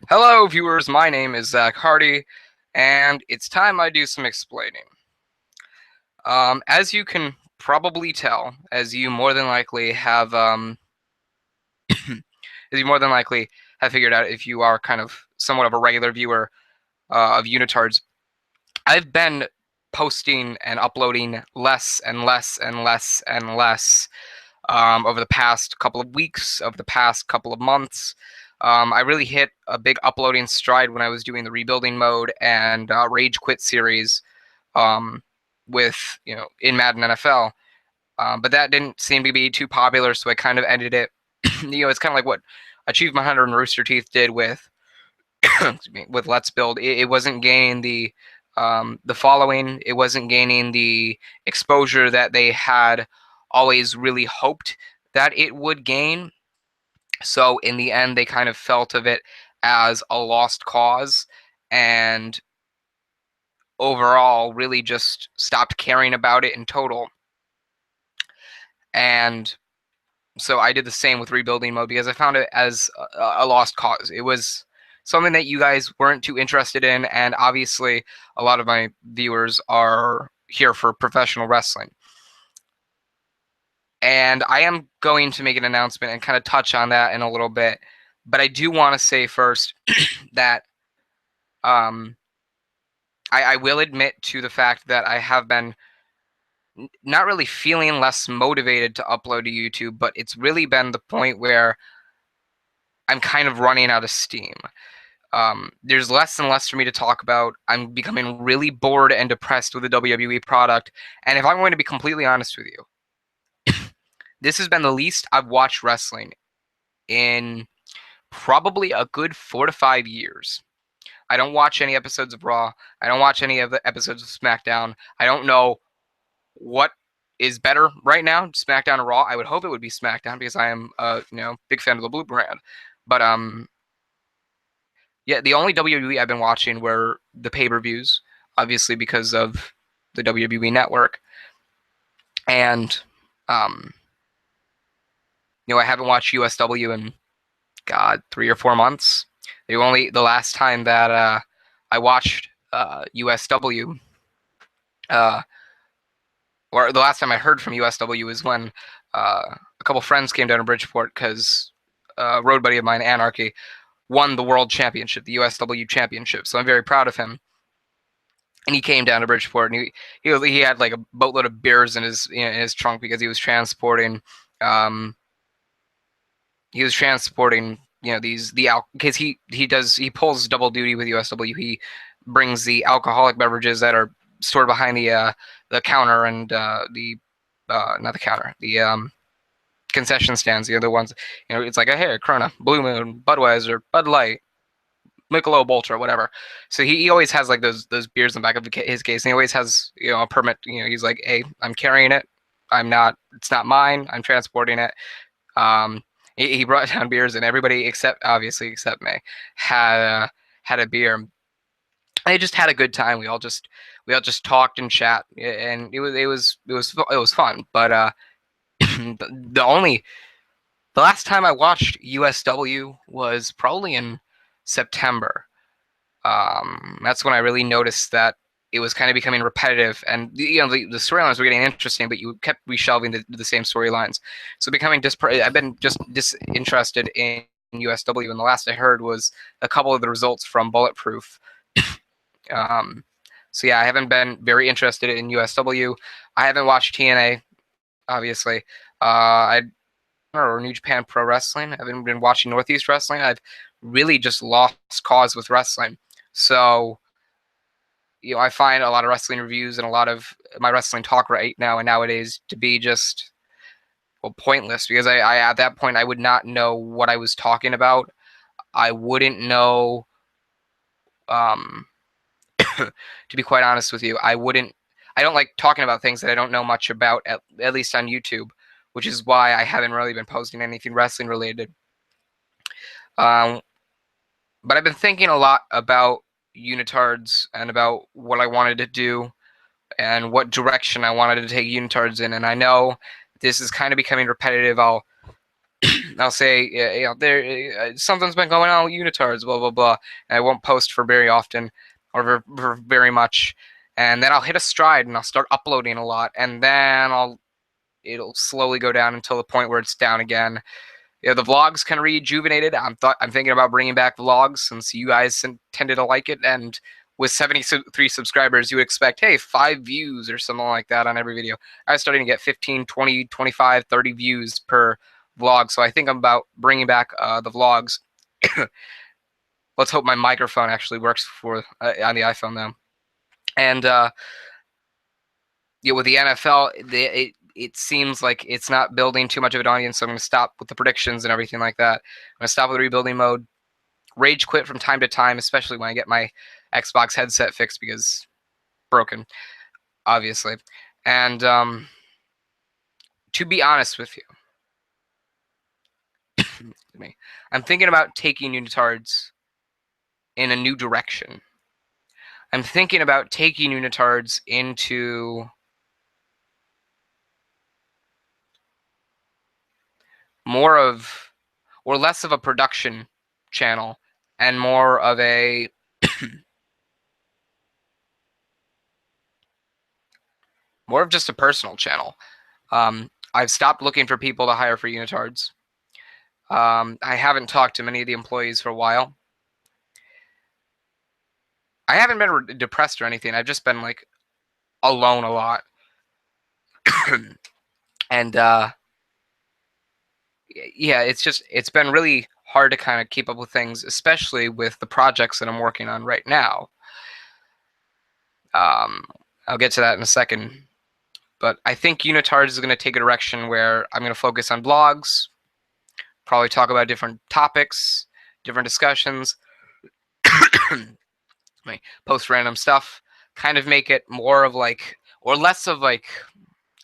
Hello, viewers. My name is Zack Hardy, and it's time I do some explaining. As you can probably tell, as you more than likely have, as you more than likely have figured out, if you are kind of somewhat of a regular viewer of UnitardZ, I've been posting and uploading less and less and less and less over the past couple of weeks, over the past couple of months. I really hit a big uploading stride when I was doing the rebuilding mode and Rage Quit series um, with, in Madden NFL. But that didn't seem to be too popular, so I kind of ended it. It's kind of like what Achievement Hunter and Rooster Teeth did with with Let's Build. It wasn't gaining the following. It wasn't gaining the exposure that they had always really hoped that it would gain. So in the end, they kind of felt of it as a lost cause, and overall really just stopped caring about it in total. And so I did the same with rebuilding mode because I found it as a lost cause. It was something that you guys weren't too interested in, and obviously a lot of my viewers are here for professional wrestling. And I am going to make an announcement and kind of touch on that in a little bit. But I do want to say first that um, I will admit to the fact that I have been not really feeling less motivated to upload to YouTube, but it's really been the point where I'm kind of running out of steam. There's less and less for me to talk about. I'm becoming really bored and depressed with the WWE product. And if I'm going to be completely honest with you, this has been the least I've watched wrestling in probably a good 4 to 5 years. I don't watch any episodes of Raw. I don't watch any of the episodes of SmackDown. I don't know what is better right now, SmackDown or Raw. I would hope it would be SmackDown because I am big fan of the Blue brand. But yeah, the only WWE I've been watching were the pay-per-views, obviously because of the WWE network. And um I haven't watched USW in God 3 or 4 months. The last time that I watched USW uh or the last time I heard from USW was when a couple friends came down to Bridgeport because a road buddy of mine, Anarchy, won the world championship, the USW championship. So I'm very proud of him. And he came down to Bridgeport, and he had like a boatload of beers in his trunk because he was transporting um, these because he pulls double duty with USW. He brings the alcoholic beverages that are stored behind the counter and the not the counter, the concession stands, the other ones. It's like a Corona, Blue Moon, Budweiser, Bud Light, Michelob Ultra, whatever. So he always has like those beers in the back of his case, and he always has a permit. He's like, hey, I'm carrying it. It's not mine. I'm transporting it. Um, he brought down beers, and everybody obviously except me had a beer. They just had a good time. We all just talked and chat, and it was fun. But the last time I watched USW was probably in September. That's when I really noticed that it was kind of becoming repetitive, and the storylines were getting interesting, but you kept reshelving the same storylines. So I've been just disinterested in USW, and the last I heard was a couple of the results from Bulletproof. Um, so yeah, I haven't been very interested in USW. I haven't watched TNA, obviously. I or New Japan Pro Wrestling. I haven't been watching Northeast Wrestling. I've really just lost cause with wrestling. So, I find a lot of wrestling reviews and a lot of my wrestling talk right now and nowadays to be just pointless because I at that point I would not know what I was talking about. I wouldn't know um to be quite honest with you, I don't like talking about things that I don't know much about at least on YouTube, which is why I haven't really been posting anything wrestling related. Um, but I've been thinking a lot about UnitardZ and about what I wanted to do and what direction I wanted to take UnitardZ in. And I know this is kind of becoming repetitive. I'll say, there something's been going on with UnitardZ, blah blah blah, and I won't post for very often or for very much, and then I'll hit a stride and I'll start uploading a lot, and then it'll slowly go down until the point where it's down again. The vlogs kind of rejuvenated. I'm thinking about bringing back vlogs since you guys tended to like it, and with 73 subscribers, you would expect, hey, 5 views or something like that on every video. I was starting to get 15, 20, 25, 30 views per vlog, so I think I'm about bringing back the vlogs. Let's hope my microphone actually works for on the iPhone though. And with the NFL, it seems like it's not building too much of an audience, so I'm going to stop with the predictions and everything like that. I'm going to stop with the rebuilding mode. Rage quit from time to time, especially when I get my Xbox headset fixed because broken, obviously. And to be honest with you, I'm thinking about taking UnitardZ in a new direction. I'm thinking about taking UnitardZ into more of, or less of a production channel and more of a more of just a personal channel. I've stopped looking for people to hire for UnitardZ. I haven't talked to many of the employees for a while. I haven't been depressed or anything. I've just been like alone a lot. And yeah, it's been really hard to kind of keep up with things, especially with the projects that I'm working on right now. I'll get to that in a second. But I think UnitardZ is going to take a direction where I'm going to focus on blogs, probably talk about different topics, different discussions, post random stuff, kind of make it more of like, or less of like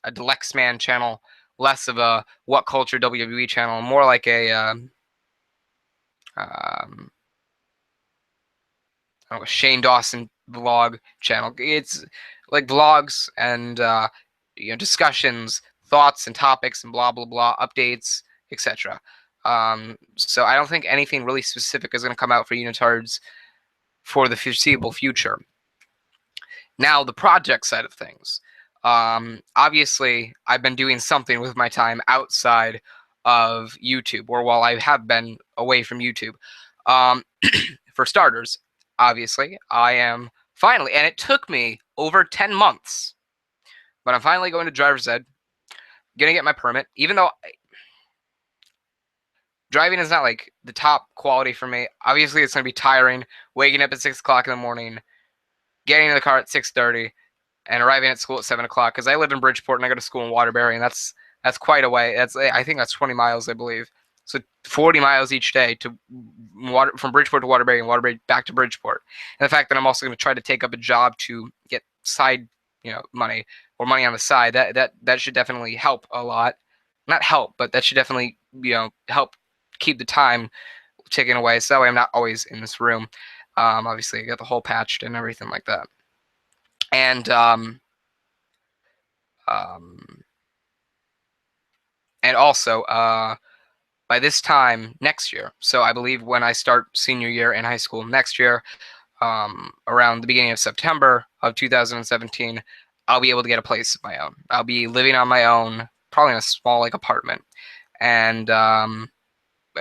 a Lexman channel, less of a What Culture WWE channel, more like a Shane Dawson vlog channel. It's like vlogs and discussions, thoughts and topics and blah blah blah, updates, etc. So I don't think anything really specific is going to come out for UnitardZ for the foreseeable future. Now, the project side of things. Obviously, I've been doing something with my time outside of YouTube, or while I have been away from YouTube. For starters, obviously, I am finally, and it took me over 10 months, but I'm finally going to driver's ed, gonna get my permit, even though driving is not like the top quality for me. Obviously, it's gonna be tiring, waking up at 6 o'clock in the morning, getting in the car at 6:30, and arriving at school at 7 o'clock, because I live in Bridgeport and I go to school in Waterbury, and that's quite a way. I think that's 20 miles, I believe. So 40 miles each day from Bridgeport to Waterbury and Waterbury back to Bridgeport. And the fact that I'm also going to try to take up a job to get side, money or money on the side, that should definitely help a lot. Not help, but that should definitely, help keep the time ticking away. So that way I'm not always in this room. Obviously, I got the hole patched and everything like that. And and also by this time next year, so I believe when I start senior year in high school next year, around the beginning of September of 2017, I'll be able to get a place of my own. I'll be living on my own, probably in a small like apartment, and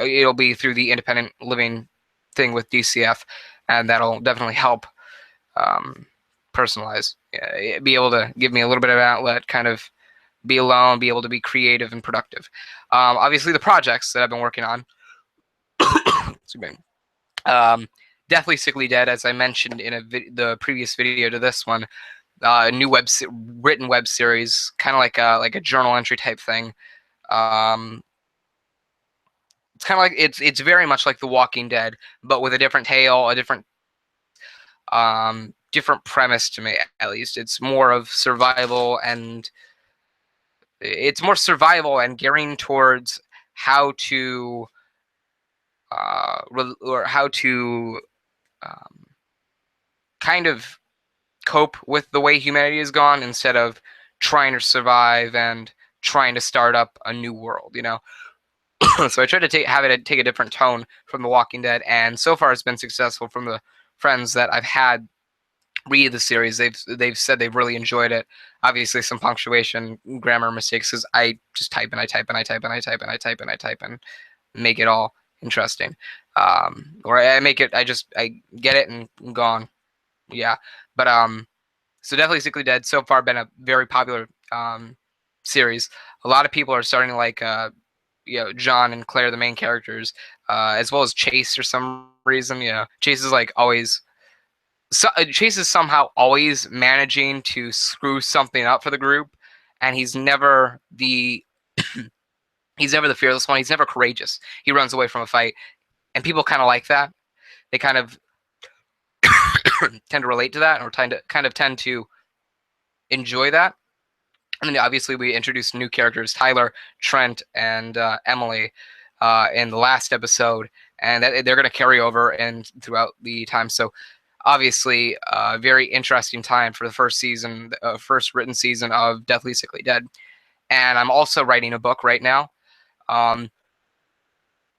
it'll be through the independent living thing with DCF, and that'll definitely help personalize, be able to give me a little bit of an outlet, kind of be alone, be able to be creative and productive. Obviously, the projects that I've been working on, Deathly Sickly Dead, as I mentioned in the previous video to this one, new written web series, kind of like a journal entry type thing. It's kind of like it's very much like The Walking Dead, but with a different tale, a different premise to me, at least. It's more of survival, and it's more survival and gearing towards how to kind of cope with the way humanity has gone, instead of trying to survive and trying to start up a new world, So I tried to have it take a different tone from The Walking Dead, and so far it's been successful. From the friends that I've had read the series, they've said they've really enjoyed it. Obviously, some punctuation, grammar mistakes, because I just type and I type and I type and I type and I type and I type and make it all interesting. Or I make it, I get it and I'm gone. Yeah, but so definitely Sickly Dead so far been a very popular series. A lot of people are starting to like John and Claire, the main characters, as well as Chase for some reason. Chase is like always. Chase is somehow always managing to screw something up for the group, and he's never the fearless one. He's never courageous. He runs away from a fight, and people kind of like that. They kind of tend to relate to that, or tend to enjoy that. And then obviously we introduced new characters, Tyler, Trent, and Emily, in the last episode, and they're going to carry over and throughout the time. So obviously, a very interesting time for the first season, first written season of Deathly Sickly Dead. And I'm also writing a book right now. Um,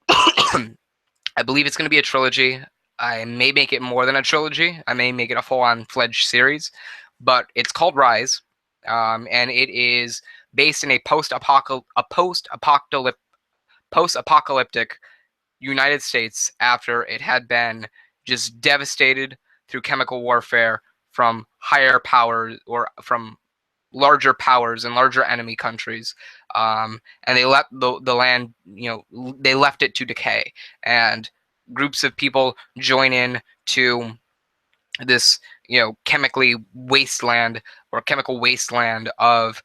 I believe it's going to be a trilogy. I may make it more than a trilogy. I may make it a full-on fledged series, but it's called Rise, and it is based in a post-apocalyptic United States after it had been just devastated through chemical warfare from higher powers or from larger powers and larger enemy countries, and they left the land. They left it to decay, and groups of people join in to this chemically wasteland or chemical wasteland of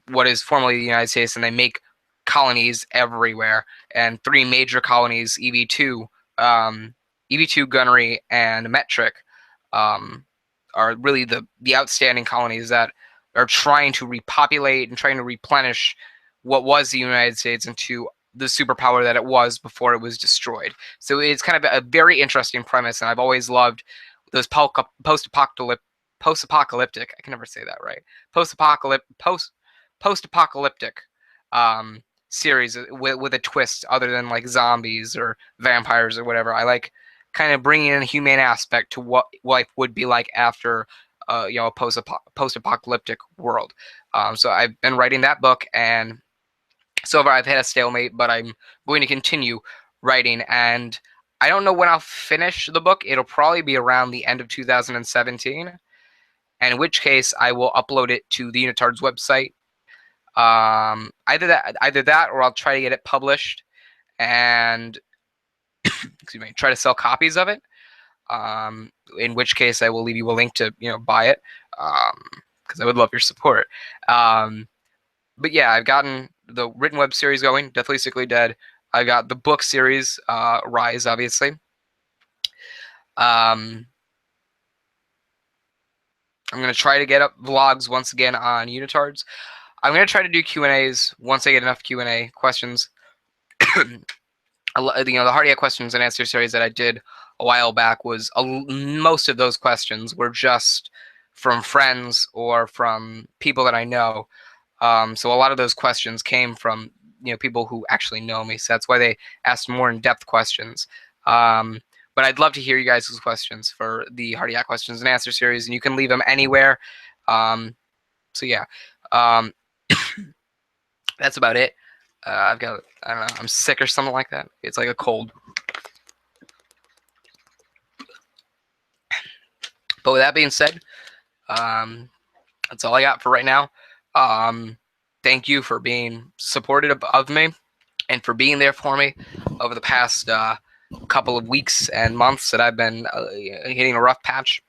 what is formerly the United States, and they make colonies everywhere. And three major colonies, EV2, Gunnery, and Metric, um, are really the outstanding colonies that are trying to repopulate and trying to replenish what was the United States into the superpower that it was before it was destroyed. So it's kind of a very interesting premise, and I've always loved those post-apocalyptic. I can never say that right. Post-apocalyptic um, series with a twist other than like zombies or vampires or whatever. I like kind of bringing in a humane aspect to what life would be like after a post-apocalyptic world. So I've been writing that book, and so far I've hit a stalemate, but I'm going to continue writing, and I don't know when I'll finish the book. It'll probably be around the end of 2017, and in which case I will upload it to the UnitardZ website. Either that, or I'll try to get it published and excuse me, try to sell copies of it. In which case I will leave you a link to buy it, because I would love your support. But yeah, I've gotten the written web series going, Deathly Sickly Dead. I got the book series, Rise, obviously. I'm going to try to get up vlogs once again on UnitardZ. I'm going to try to do Q&As once I get enough Q&A questions. The Hardy questions and answer series that I did a while back was most of those questions were just from friends or from people that I know. So a lot of those questions came from people who actually know me. So that's why they asked more in-depth questions. But I'd love to hear you guys' questions for the Hardy questions and answer series, and you can leave them anywhere. So yeah, that's about it. I don't know, I'm sick or something like that. It's like a cold. But with that being said, that's all I got for right now. Thank you for being supportive of me and for being there for me over the past couple of weeks and months that I've been hitting a rough patch.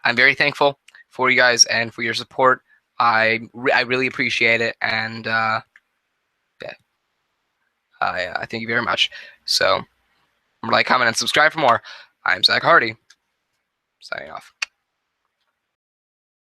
I'm very thankful for you guys and for your support. I really appreciate it, and yeah, I thank you very much. So, like, comment, and subscribe for more. I'm Zack Hardy, signing off.